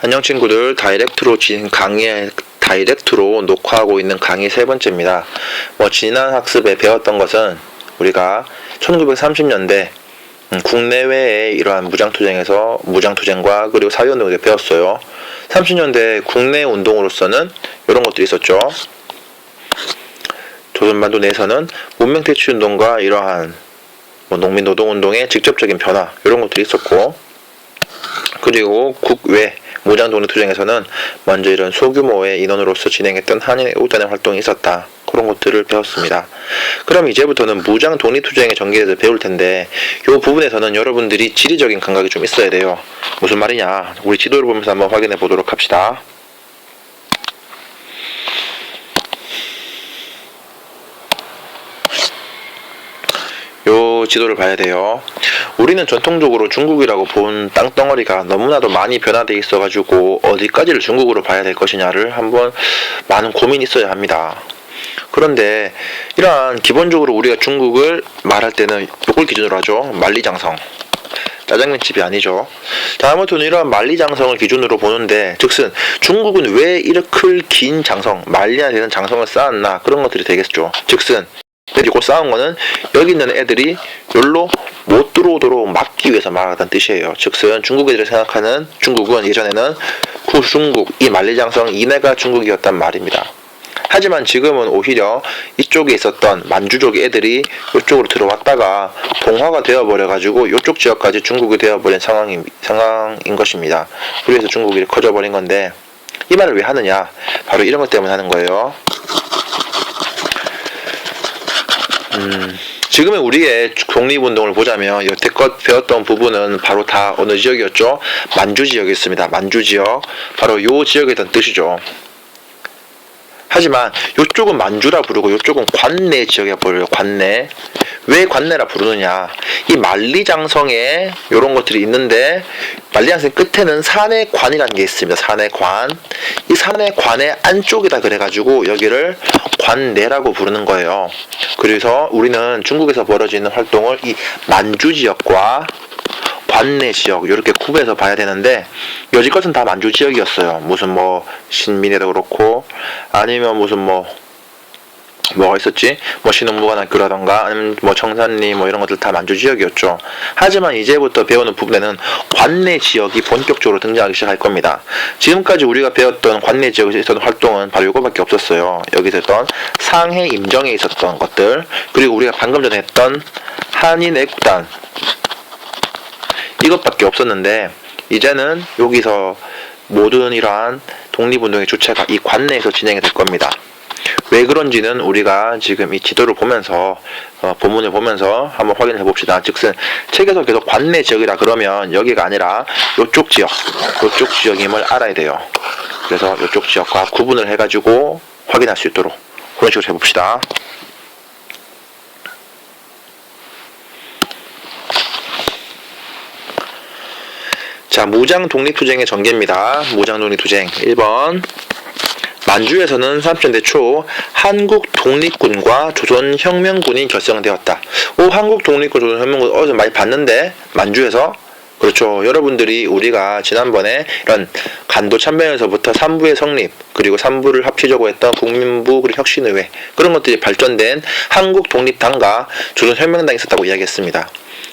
안녕 친구들, 다이렉트로 녹화하고 있는 강의 세 번째입니다. 지난 학습에 배웠던 것은 우리가 1930년대 국내외의 이러한 무장투쟁과 그리고 사회운동을 배웠어요. 30년대 국내 운동으로서는 이런 것들이 있었죠. 조선반도 내에서는 문명퇴치운동과 이러한 농민노동운동의 직접적인 변화 이런 것들이 있었고, 그리고 국외 무장독립투쟁에서는 먼저 이런 소규모의 인원으로서 진행했던 한인의 우단의 활동이 있었다. 그런 것들을 배웠습니다. 그럼 이제부터는 무장독립투쟁의 전개에 대해서 배울 텐데, 이 부분에서는 여러분들이 지리적인 감각이 좀 있어야 돼요. 무슨 말이냐? 우리 지도를 보면서 한번 확인해 보도록 합시다. 요 지도를 봐야 돼요. 우리는 전통적으로 중국이라고 본 땅덩어리가 너무나도 많이 변화되어 있어가지고 어디까지를 중국으로 봐야 될 것이냐를 한번 많은 고민이 있어야 합니다. 그런데 이러한 기본적으로 우리가 중국을 말할 때는 이걸 기준으로 하죠. 만리장성. 짜장면집이 아니죠. 자, 아무튼 이러한 만리장성을 기준으로 보는데, 즉슨 중국은 왜 이렇게 긴 장성, 만리나 되는 장성을 쌓았나, 그런 것들이 되겠죠. 즉슨 그리고 쌓은 거는 여기 있는 애들이 여기로 못 들어오도록 막기 위해서 말하다는 뜻이에요. 즉슨 중국 애들이 생각하는 중국은 예전에는 구중국, 이 만리장성 이내가 중국이었단 말입니다. 하지만 지금은 오히려 이쪽에 있었던 만주족 애들이 이쪽으로 들어왔다가 동화가 되어버려가지고 이쪽 지역까지 중국이 되어버린 상황인 것입니다. 그래서 중국이 커져버린 건데, 이 말을 왜 하느냐? 바로 이런 것 때문에 하는 거예요. 지금의 우리의 독립운동을 보자면 여태껏 배웠던 부분은 바로 다 어느 지역이었죠? 만주 지역이었습니다. 만주 지역, 바로 요 지역에 있던 뜻이죠. 하지만 요쪽은 만주라 부르고 요쪽은 관내 지역이라 부르요. 관내. 왜 관내라 부르느냐? 이 만리장성에 요런 것들이 있는데, 만리장성 끝에는 산해관이라는 게 있습니다. 산해관. 이 산해관의 안쪽이다 그래가지고 여기를 관내라고 부르는 거예요. 그래서 우리는 중국에서 벌어지는 활동을 이 만주 지역과 관내 지역 이렇게 구분해서 봐야 되는데, 여지껏은 다 만주 지역이었어요. 무슨 신민회도 그렇고, 아니면 무슨 뭐가 있었지? 신흥무관학교라던가 아니면 청산리 이런 것들 다 만주 지역이었죠. 하지만 이제부터 배우는 부분에는 관내 지역이 본격적으로 등장하기 시작할 겁니다. 지금까지 우리가 배웠던 관내 지역에서 있었던 활동은 바로 이거밖에 없었어요. 여기서 했던 상해 임정에 있었던 것들, 그리고 우리가 방금 전에 했던 한인애국단, 이것밖에 없었는데, 이제는 여기서 모든 이러한 독립운동의 주체가 이 관내에서 진행이 될 겁니다. 왜 그런지는 우리가 지금 이 지도를 보면서 본문을 보면서 한번 확인해 봅시다. 즉슨 책에서 계속 관내 지역이라 그러면 여기가 아니라 요쪽 지역임을 알아야 돼요. 그래서 요쪽 지역과 구분을 해가지고 확인할 수 있도록 그런 식으로 해봅시다. 자, 무장독립투쟁의 전개입니다. 무장독립투쟁 1번. 만주에서는 30년대 초 한국독립군과 조선혁명군이 결성되었다. 한국독립군, 조선혁명군 어디서 많이 봤는데, 만주에서? 그렇죠. 여러분들이 우리가 지난번에 이런 간도 참변에서부터 3부의 성립, 그리고 3부를 합치려고 했던 국민부 그리고 혁신의회, 그런 것들이 발전된 한국독립당과 조선혁명당이 있었다고 이야기했습니다.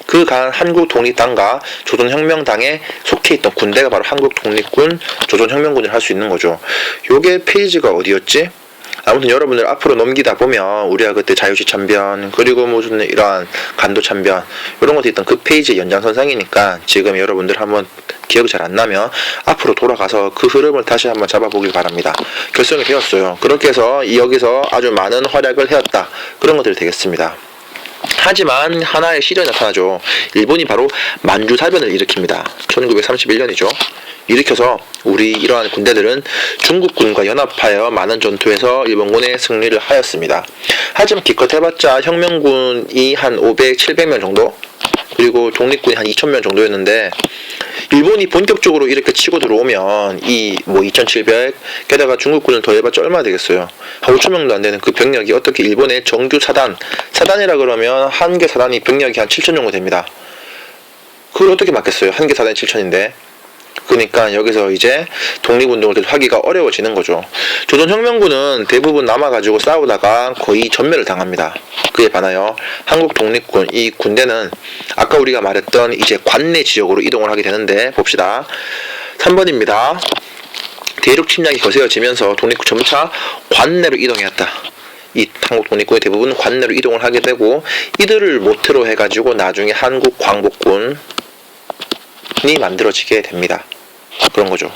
그 한국독립당과 조선혁명당에 속해 있던 군대가 바로 한국독립군, 조선혁명군을 할 수 있는 거죠. 요게 페이지가 어디였지? 아무튼 여러분들 앞으로 넘기다 보면 우리가 그때 자유시 참변, 그리고 무슨 이러한 간도 참변, 이런 것도 있던 그 페이지의 연장선상이니까 지금 여러분들 한번 기억이 잘 안 나면 앞으로 돌아가서 그 흐름을 다시 한번 잡아보길 바랍니다. 결성이 되었어요. 그렇게 해서 여기서 아주 많은 활약을 해왔다. 그런 것들이 되겠습니다. 하지만 하나의 시련이 나타나죠. 일본이 바로 만주사변을 일으킵니다. 1931년이죠. 일으켜서 우리 이러한 군대들은 중국군과 연합하여 많은 전투에서 일본군의 승리를 하였습니다. 하지만 기껏 해봤자 혁명군이 한 500, 700명 정도, 그리고 독립군이 한 2000명 정도였는데, 일본이 본격적으로 이렇게 치고 들어오면 2700, 게다가 중국군을 더해봤자 얼마나 되겠어요. 한 5000명도 안 되는 그 병력이 어떻게 일본의 정규 사단이라 그러면 한 개 사단이 병력이 한 7000 정도 됩니다. 그걸 어떻게 막겠어요? 한 개 사단이 7000인데. 그러니까 여기서 이제 독립운동을 계속 하기가 어려워지는 거죠. 조선혁명군은 대부분 남아가지고 싸우다가 거의 전멸을 당합니다. 그에 반하여 한국 독립군, 이 군대는 아까 우리가 말했던 이제 관내 지역으로 이동을 하게 되는데, 봅시다. 3번입니다. 대륙 침략이 거세어지면서 독립군 점차 관내로 이동했다. 이 한국 독립군의 대부분 관내로 이동을 하게 되고, 이들을 모태로 해가지고 나중에 한국 광복군이 만들어지게 됩니다. 그런 거죠.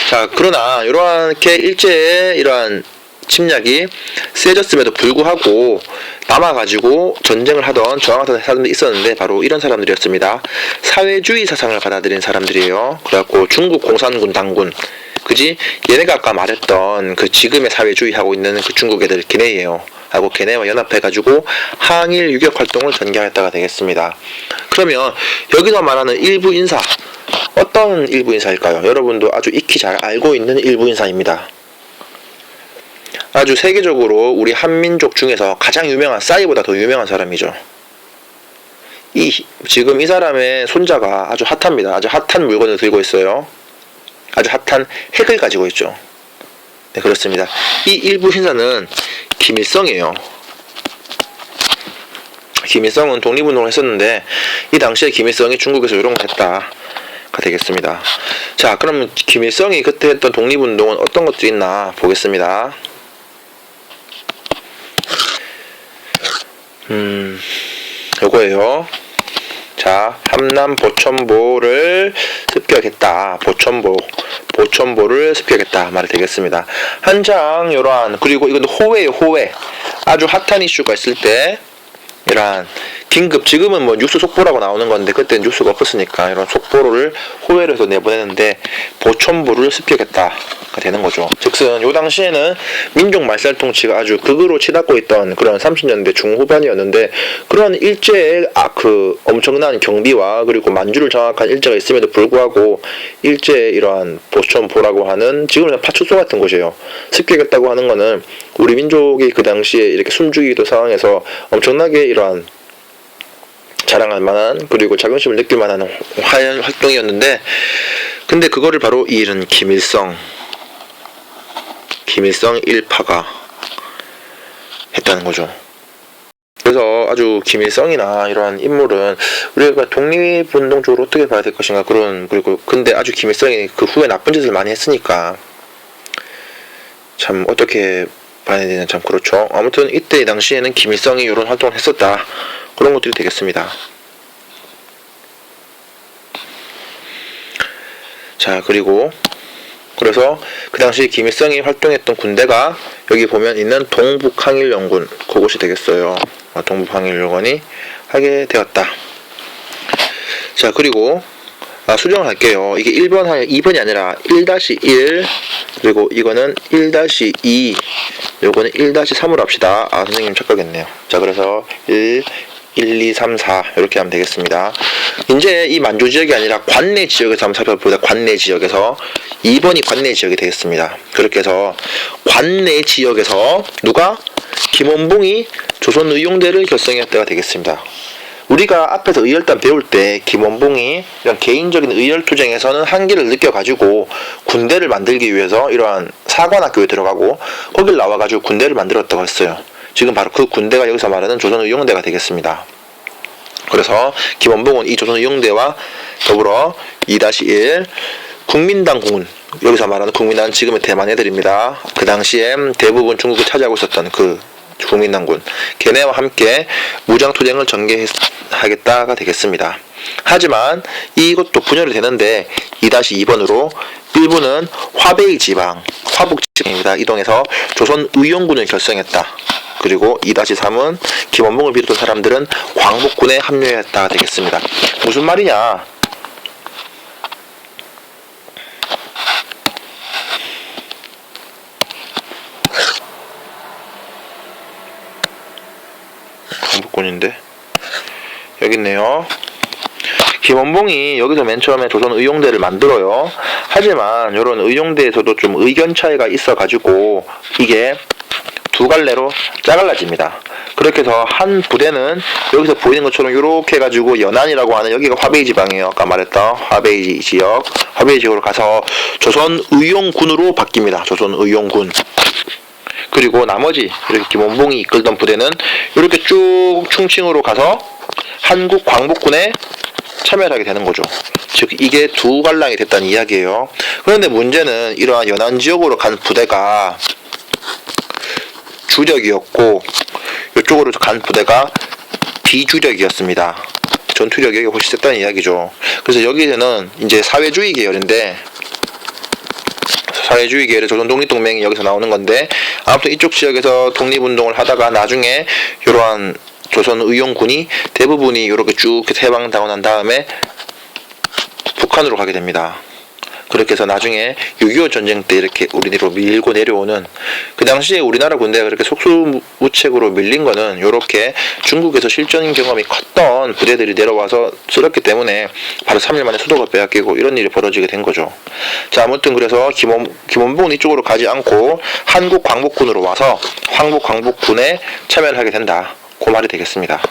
자, 그러나 이렇게 일제의 이러한 침략이 세졌음에도 불구하고 남아가지고 전쟁을 하던 저항하던 사람들이 있었는데, 바로 이런 사람들이었습니다. 사회주의 사상을 받아들인 사람들이에요. 그래갖고 중국 공산군 당군, 그지? 얘네가 아까 말했던 그 지금의 사회주의 하고 있는 그 중국 애들, 걔네예요. 하고 걔네와 연합해가지고 항일 유격 활동을 전개하였다가 되겠습니다. 그러면 여기서 말하는 일부 인사, 어떤 일부 인사일까요? 여러분도 아주 익히 잘 알고 있는 일부 인사입니다. 아주 세계적으로 우리 한민족 중에서 가장 유명한, 싸이보다 더 유명한 사람이죠. 지금 이 사람의 손자가 아주 핫합니다. 아주 핫한 물건을 들고 있어요. 아주 핫한 핵을 가지고 있죠. 네, 그렇습니다. 이 일부 인사는 김일성이에요. 김일성은 독립운동을 했었는데, 이 당시에 김일성이 중국에서 이런 걸 했다가 되겠습니다. 자, 그러면 김일성이 그때 했던 독립운동은 어떤 것들이 있나 보겠습니다. 요거예요. 자, 함남 보천보를 습격했다. 보천보를 습격했다 말이 되겠습니다. 한창 이러한, 그리고 이건 호외예요. 호외. 아주 핫한 이슈가 있을 때 이러한 긴급, 지금은 뭐 뉴스 속보라고 나오는 건데 그때는 뉴스가 없었으니까 이런 속보를 호외로 해서 내보내는데, 보천보를 습격했다가 되는 거죠. 즉슨 요 당시에는 민족 말살 통치가 아주 극으로 치닫고 있던 그런 30년대 중후반이었는데, 그런 일제의 그 엄청난 경비와 그리고 만주를 장악한 일제가 있음에도 불구하고 일제의 이러한 보천보라고 하는, 지금은 파출소 같은 곳이에요. 습격했다고 하는 거는 우리 민족이 그 당시에 이렇게 숨죽이던 상황에서 엄청나게 이러한 자랑할 만한, 그리고 자긍심을 느낄 만한 활동이었는데, 근데 그거를 바로 이른 김일성 일파가 했다는 거죠. 그래서 아주 김일성이나 이러한 인물은 우리가 독립운동 쪽으로 어떻게 봐야 될 것인가, 그리고 근데 아주 김일성이 그 후에 나쁜 짓을 많이 했으니까 참 어떻게 봐야 되냐, 참 그렇죠. 아무튼 이때 당시에는 김일성이 이런 활동을 했었다, 그런 것들이 되겠습니다. 자, 그래서 그 당시 김일성이 활동했던 군대가 여기 보면 있는 동북항일연군, 그곳이 되겠어요. 동북항일연군이 하게 되었다. 자, 그리고 수정을 할게요. 이게 2번이 아니라 1-1, 그리고 이거는 1-2, 요거는 1-3으로 합시다. 선생님 착각했네요. 자, 그래서 1, 2, 3, 4 이렇게 하면 되겠습니다. 이제 이 만주 지역이 아니라 관내 지역에서 한번 살펴보자. 관내 지역에서 2번이 관내 지역이 되겠습니다. 그렇게 해서 관내 지역에서 누가? 김원봉이 조선의용대를 결성했다가 되겠습니다. 우리가 앞에서 의열단 배울 때 김원봉이 이런 개인적인 의열투쟁에서는 한계를 느껴가지고 군대를 만들기 위해서 이러한 사관학교에 들어가고 거길 나와가지고 군대를 만들었다고 했어요. 지금 바로 그 군대가 여기서 말하는 조선의용대가 되겠습니다. 그래서 김원봉은 이 조선의용대와 더불어 2-1 국민당군, 여기서 말하는 국민당은 지금의 대만 애들입니다. 그 당시에 대부분 중국을 차지하고 있었던 그 국민당군, 걔네와 함께 무장투쟁을 전개하겠다가 되겠습니다. 하지만 이것도 분열이 되는데 2-2번으로 일부는 화베이 지방, 화북 지방입니다. 이동해서 조선의용군을 결성했다. 그리고 2-3은 김원봉을 비롯한 사람들은 광복군에 합류했다가 되겠습니다. 무슨 말이냐? 광복군인데 여기 있네요. 김원봉이 여기서 맨 처음에 조선의용대를 만들어요. 하지만 이런 의용대에서도 좀 의견 차이가 있어가지고 이게 두 갈래로 짜갈라집니다. 그렇게 해서 한 부대는 여기서 보이는 것처럼 이렇게 해가지고 연안이라고 하는 여기가 화베이 지방이에요. 아까 말했던 화베이 지역, 화베이 지역으로 가서 조선의용군으로 바뀝니다. 조선의용군. 그리고 나머지 이렇게 김원봉이 이끌던 부대는 이렇게 쭉 충칭으로 가서 한국 광복군에 참여를 하게 되는 거죠. 즉 이게 두 갈랑이 됐다는 이야기예요. 그런데 문제는 이러한 연안 지역으로 간 부대가 주력이었고 이쪽으로 간 부대가 비주력이었습니다. 전투력이 여기 훨씬 셌다는 이야기죠. 그래서 여기에는 이제 사회주의 계열인데, 사회주의 계열의 조선독립동맹이 여기서 나오는 건데, 아무튼 이쪽 지역에서 독립운동을 하다가 나중에 이러한 조선의용군이 대부분이 이렇게 쭉 해방당하고 난 다음에 북한으로 가게 됩니다. 그렇게 해서 나중에 6.25 전쟁 때 이렇게 우리로 밀고 내려오는, 그 당시에 우리나라 군대가 그렇게 속수무책으로 밀린 거는 이렇게 중국에서 실전 경험이 컸던 부대들이 내려와서 쓸었기 때문에 바로 3일 만에 수도가 빼앗기고 이런 일이 벌어지게 된 거죠. 자, 아무튼 그래서 김원봉은 이쪽으로 가지 않고 한국 광복군으로 와서 한국 광복군에 참여를 하게 된다. 그 말이 되겠습니다.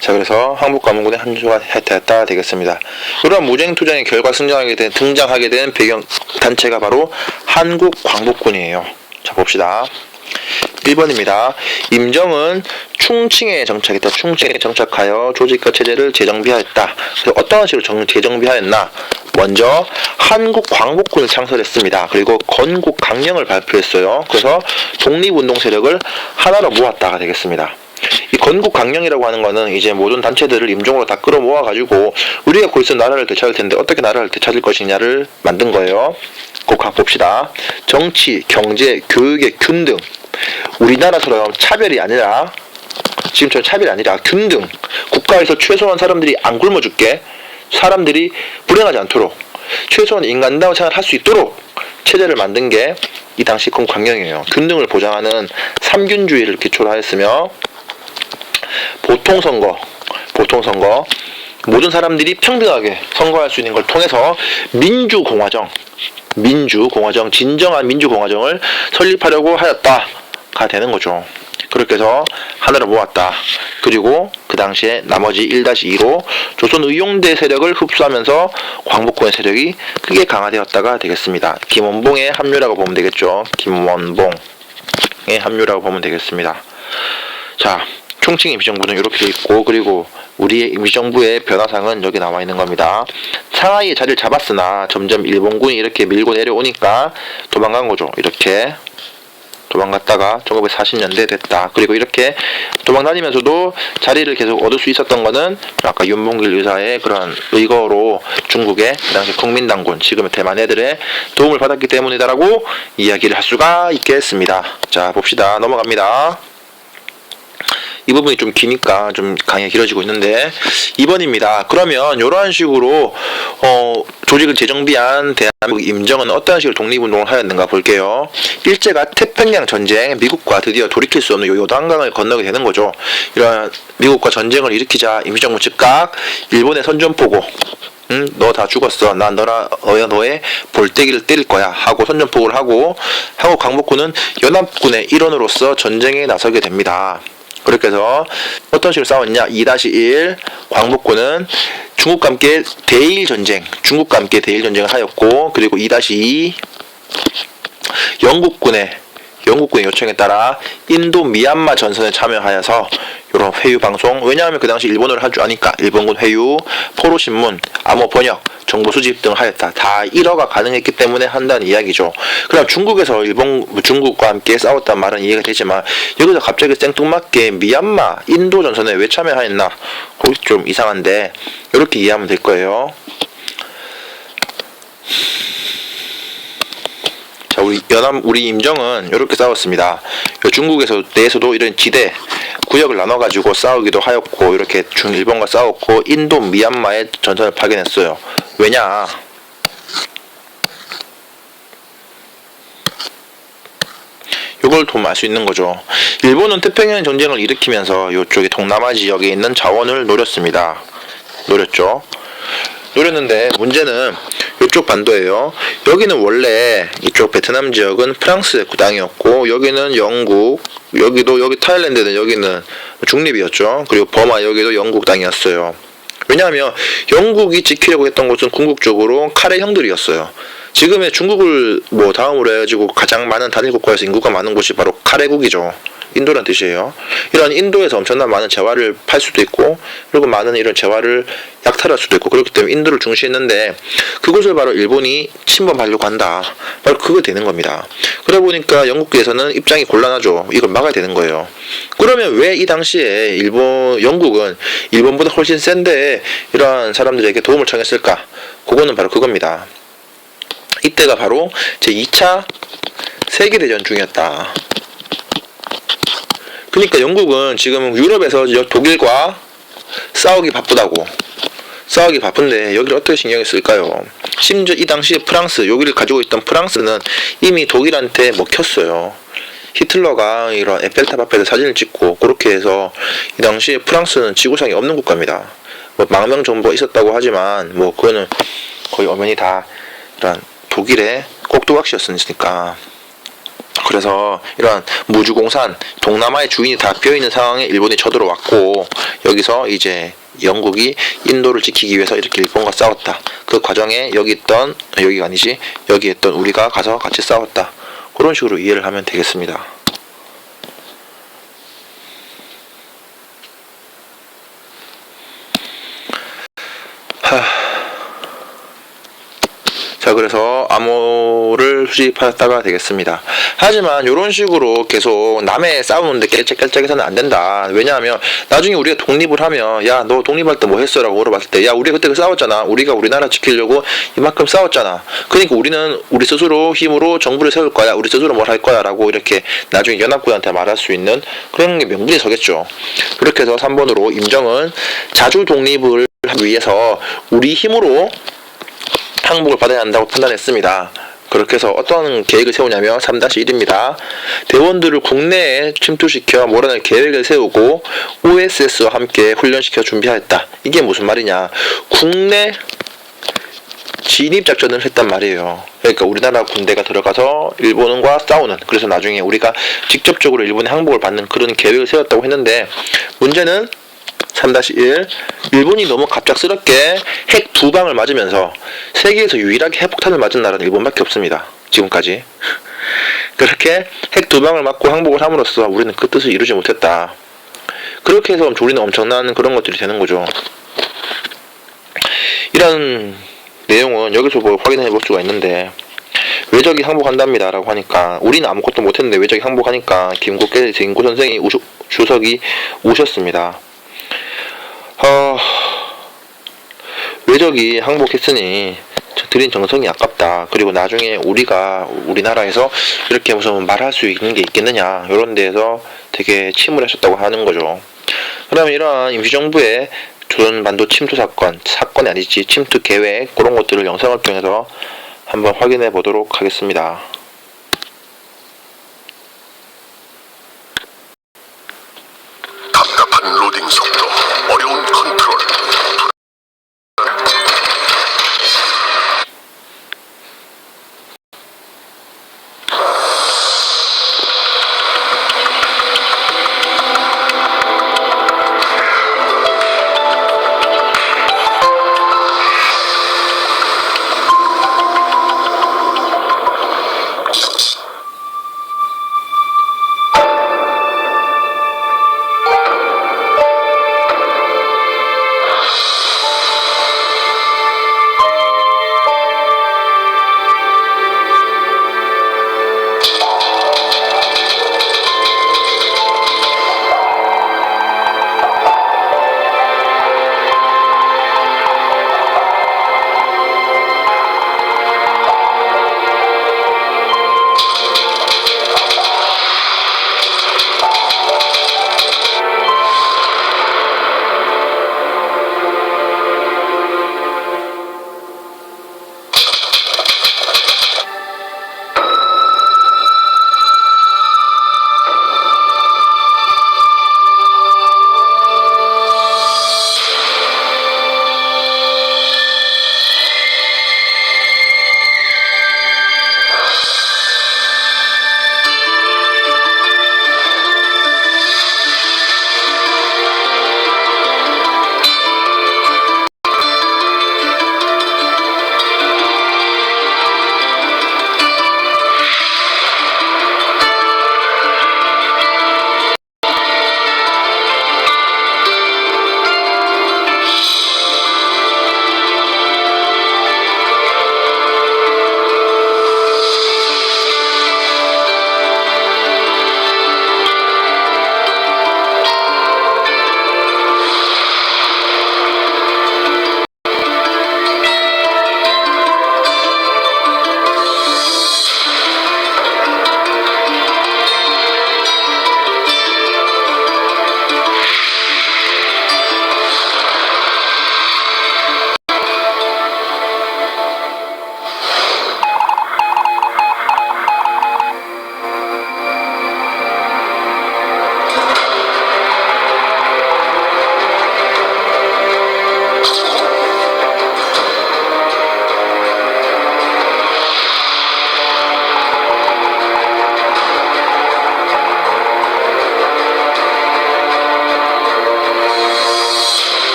자, 그래서 한국광복군의 한 주가 했다 되겠습니다. 이러한 무쟁투쟁의 결과 등장하게 된 배경 단체가 바로 한국광복군이에요. 자, 봅시다. 1번입니다. 임정은 충칭에 정착했다. 충칭에 정착하여 조직과 체제를 재정비하였다. 그래서 어떠한 식으로 재정비하였나? 먼저 한국광복군을 창설했습니다. 그리고 건국강령을 발표했어요. 그래서 독립운동 세력을 하나로 모았다가 되겠습니다. 이 건국강령이라고 하는 거는 이제 모든 단체들을 임종으로 다 끌어모아가지고 우리가 곧 있으면 나라를 되찾을 텐데 어떻게 나라를 되찾을 것이냐를 만든 거예요. 꼭 봅시다. 정치, 경제, 교육의 균등. 우리나라처럼 차별이 아니라, 지금처럼 차별이 아니라 균등. 국가에서 최소한 사람들이 안 굶어 죽게, 사람들이 불행하지 않도록, 최소한 인간다운 생활을 할 수 있도록 체제를 만든 게 이 당시 건국강령이에요. 균등을 보장하는 삼균주의를 기초로 하였으며, 보통선거, 모든 사람들이 평등하게 선거할 수 있는 걸 통해서 민주공화정, 진정한 민주공화정을 설립하려고 하였다가 되는 거죠. 그렇게 해서 하나로 모았다. 그리고 그 당시에 나머지 1-2로 조선의용대 세력을 흡수하면서 광복군의 세력이 크게 강화되었다가 되겠습니다. 김원봉의 합류라고 보면 되겠죠. 김원봉의 합류라고 보면 되겠습니다. 자, 총칭 임시정부는 이렇게 돼 있고, 그리고 우리의 임시정부의 변화상은 여기 나와 있는 겁니다. 상하이에 자리를 잡았으나 점점 일본군이 이렇게 밀고 내려오니까 도망간 거죠. 이렇게 도망갔다가 1940년대 됐다. 그리고 이렇게 도망다니면서도 자리를 계속 얻을 수 있었던 거는 아까 윤봉길 의사의 그런 의거로 중국의 그 당시 국민당군, 지금의 대만 애들의 도움을 받았기 때문이다라고 이야기를 할 수가 있겠습니다. 자, 봅시다. 넘어갑니다. 이 부분이 좀 기니까 좀 강의가 길어지고 있는데 2번입니다. 그러면 이러한 식으로 조직을 재정비한 대한민국 임정은 어떤 식으로 독립운동을 하였는가 볼게요. 일제가 태평양 전쟁, 미국과 드디어 돌이킬 수 없는 요단강을 건너게 되는 거죠. 이런 미국과 전쟁을 일으키자 임시정부 즉각 일본의 선전포고, 너 다 죽었어. 난 너의 볼때기를 때릴 거야. 하고 선전포고를 하고 한국 광복군은 연합군의 일원으로서 전쟁에 나서게 됩니다. 그렇게 해서 어떤 식으로 싸웠냐? 2-1 광복군은 중국과 함께 대일 전쟁을 하였고, 그리고 2-2 영국군의 요청에 따라 인도 미얀마 전선에 참여하여서 이런 회유 방송, 왜냐하면 그 당시 일본어를 할 줄 아니까 일본군 회유, 포로신문, 암호 번역, 정보 수집 등을 하였다. 다 1어가 가능했기 때문에 한다는 이야기죠. 그럼 중국에서 중국과 함께 싸웠단 말은 이해가 되지만 여기서 갑자기 생뚱맞게 미얀마, 인도 전선에 왜 참여하였나? 거기 좀 이상한데 이렇게 이해하면 될 거예요. 자, 우리 임정은 이렇게 싸웠습니다. 중국에서 내에서도 이런 지대, 구역을 나눠가지고 싸우기도 하였고, 이렇게 중일본과 싸웠고, 인도, 미얀마의 전선을 파견했어요. 왜냐? 이걸 좀 알 수 있는 거죠. 일본은 태평양 전쟁을 일으키면서 이쪽에 동남아 지역에 있는 자원을 노렸습니다. 노렸는데 문제는 이쪽 반도예요. 여기는 원래 이쪽 베트남 지역은 프랑스의 땅이었고 여기는 영국, 여기도 여기 타일랜드는 여기는 중립이었죠. 그리고 버마 여기도 영국 땅이었어요. 왜냐하면 영국이 지키려고 했던 곳은 궁극적으로 카레 형들이었어요. 지금의 중국을 뭐 다음으로 해가지고 가장 많은 단일 국가에서 인구가 많은 곳이 바로 카레국이죠. 인도란 뜻이에요. 이런 인도에서 엄청난 많은 재화를 팔 수도 있고 그리고 많은 이런 재화를 약탈할 수도 있고 그렇기 때문에 인도를 중시했는데 그곳을 바로 일본이 침범하려고 한다. 바로 그거 되는 겁니다. 그러다 보니까 영국에서는 입장이 곤란하죠. 이걸 막아야 되는 거예요. 그러면 왜 이 당시에 영국은 일본보다 훨씬 센데 이러한 사람들에게 도움을 청했을까? 그거는 바로 그겁니다. 이때가 바로 제2차 세계대전 중이었다. 그러니까 영국은 지금 유럽에서 독일과 싸우기 바쁜데 여기를 어떻게 신경을 쓸까요? 심지어 이 당시에 프랑스, 여기를 가지고 있던 프랑스는 이미 독일한테 먹혔어요. 히틀러가 이런 에펠탑 앞에서 사진을 찍고 그렇게 해서 이 당시에 프랑스는 지구상에 없는 국가입니다. 뭐 망명 정보가 있었다고 하지만 뭐 그거는 거의 엄연히 다 이런 독일의 꼭두각시였으니까. 그래서 이런 무주공산 동남아의 주인이 다 비어있는 상황에 일본이 쳐들어왔고 여기서 이제 영국이 인도를 지키기 위해서 이렇게 일본과 싸웠다. 그 과정에 여기에 있던 우리가 가서 같이 싸웠다. 그런 식으로 이해를 하면 되겠습니다. 자, 그래서 암호를 수집하였다가 되겠습니다. 하지만 이런 식으로 계속 남의 싸우는데 깨짝깨짝해서는 안 된다. 왜냐하면 나중에 우리가 독립을 하면 야, 너 독립할 때 뭐 했어? 라고 물어봤을 때 야, 우리가 그때 싸웠잖아. 우리가 우리나라 지키려고 이만큼 싸웠잖아. 그러니까 우리는 우리 스스로 힘으로 정부를 세울 거야. 우리 스스로 뭘 할 거야. 라고 이렇게 나중에 연합군한테 말할 수 있는 그런 게 명분이 서겠죠. 그렇게 해서 3번으로 임정은 자주 독립을 하기 위해서 우리 힘으로 항복을 받아야 한다고 판단했습니다. 그렇게 해서 어떤 계획을 세우냐면 3-1입니다. 대원들을 국내에 침투시켜 몰아낼 계획을 세우고 OSS와 함께 훈련시켜 준비하였다. 이게 무슨 말이냐? 국내 진입작전을 했단 말이에요. 그러니까 우리나라 군대가 들어가서 일본과 싸우는, 그래서 나중에 우리가 직접적으로 일본의 항복을 받는 그런 계획을 세웠다고 했는데 문제는 3-1 일본이 너무 갑작스럽게 핵 2방을 맞으면서 세계에서 유일하게 핵폭탄을 맞은 나라는 일본밖에 없습니다. 지금까지. 그렇게 핵 2방을 맞고 항복을 함으로써 우리는 그 뜻을 이루지 못했다. 그렇게 해서 우리는 엄청난 그런 것들이 되는 거죠. 이런 내용은 여기서 뭐 확인해 볼 수가 있는데 외적이 항복한답니다 라고 하니까 우리는 아무것도 못했는데 외적이 항복하니까 김국계 김구 선생이 주석이 우셨습니다. 외적이 항복했으니 드린 정성이 아깝다. 그리고 나중에 우리나라에서 이렇게 무슨 말할 수 있는 게 있겠느냐, 이런 데에서 되게 침울하셨다고 하는 거죠. 그러면 이러한 임시정부의 조선반도 침투 사건이 아니지 침투 계획, 그런 것들을 영상을 통해서 한번 확인해 보도록 하겠습니다. 답답한 로딩 속도, 어려운 컨트롤.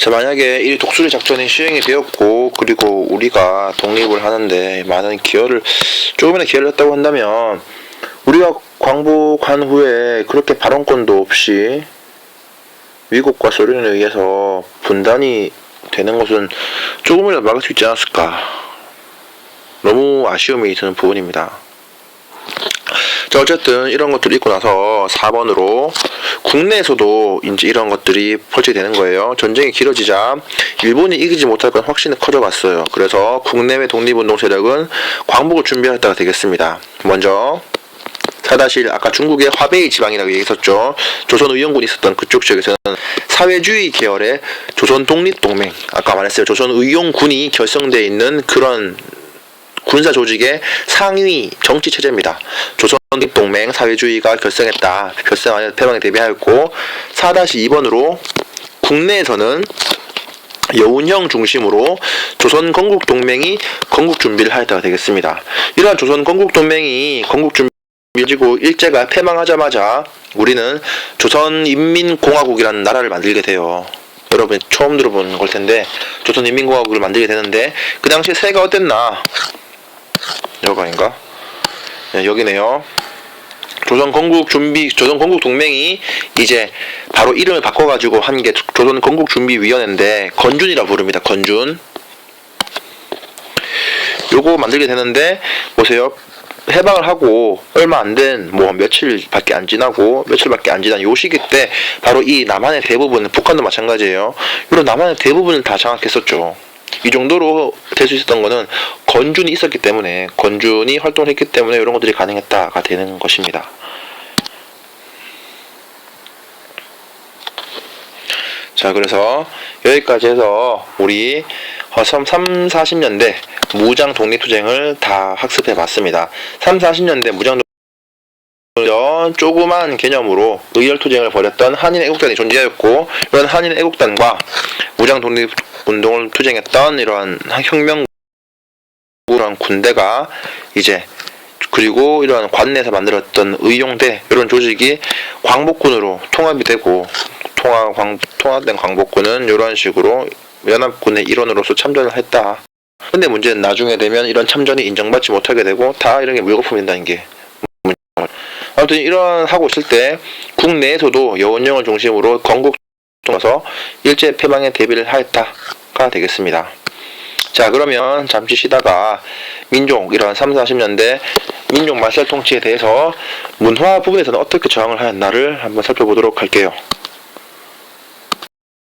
자, 만약에 이 독수리 작전이 시행이 되었고, 그리고 우리가 독립을 하는데 많은 기여를, 조금이나 기여를 했다고 한다면, 우리가 광복한 후에 그렇게 발언권도 없이 미국과 소련에 의해서 분단이 되는 것은 조금이라도 막을 수 있지 않았을까. 너무 아쉬움이 드는 부분입니다. 자, 어쨌든 이런 것들을 읽고 나서 4번으로 국내에서도 이제 이런 것들이 펼쳐지게 되는 거예요. 전쟁이 길어지자 일본이 이기지 못할 건 확신이 커져갔어요. 그래서 국내외 독립운동 세력은 광복을 준비했다가 되겠습니다. 먼저 4-1 아까 중국의 화베이 지방이라고 얘기했었죠. 조선의용군이 있었던 그쪽 지역에서는 사회주의 계열의 조선독립동맹, 아까 말했어요. 조선의용군이 결성되어 있는 그런 군사 조직의 상위 정치 체제입니다. 조선독립동맹 사회주의가 결성했다. 폐방에 대비하였고 4-2번으로 국내에서는 여운형 중심으로 조선건국동맹이 건국준비를 하였다가 되겠습니다. 이러한 조선건국동맹이 건국준비 가지고 일제가 패망하자마자 우리는 조선인민공화국이라는 나라를 만들게 돼요. 여러분 처음 들어본 걸 텐데 조선인민공화국을 만들게 되는데 그 당시에 세가 어땠나? 여기가 아닌가? 네, 여기네요. 조선건국동맹이 이제 바로 이름을 바꿔가지고 한 게 조선건국준비위원회인데 건준이라 부릅니다. 건준. 요거 만들게 되는데 보세요. 해방을 하고 얼마 안 된 며칠밖에 안 지난 요 시기 때 바로 이 남한의 대부분, 북한도 마찬가지예요. 이런 남한의 대부분을 다 장악했었죠. 이 정도로 될 수 있었던 거는 건준이 있었기 때문에, 건준이 활동을 했기 때문에 이런 것들이 가능했다가 되는 것입니다. 자, 그래서 여기까지 해서 우리 30-40년대 무장 독립투쟁을 다 학습해 봤습니다. 30-40년대 무장 조그만 개념으로 의열투쟁을 벌였던 한인 애국단이 존재하였고, 이런 한인 애국단과 무장 독립운동을 투쟁했던 이러한 혁명 군대가 이제, 그리고 이러한 관내에서 만들었던 의용대, 이런 조직이 광복군으로 통합이 되고, 통합된 광복군은 이런 식으로 연합군의 일원으로서 참전을 했다. 근데 문제는 나중에 되면 이런 참전이 인정받지 못하게 되고 다 이런 게 물거품이 된다는 게 문제죠. 아무튼 이런 하고 있을 때 국내에서도 여운형을 중심으로 건국통해서 일제 패망에 대비를 하였다가 되겠습니다. 자, 그러면 잠시 쉬다가 민족, 이런 30-40년대 민족 말살 통치에 대해서 문화 부분에서는 어떻게 저항을 하였나를 한번 살펴보도록 할게요.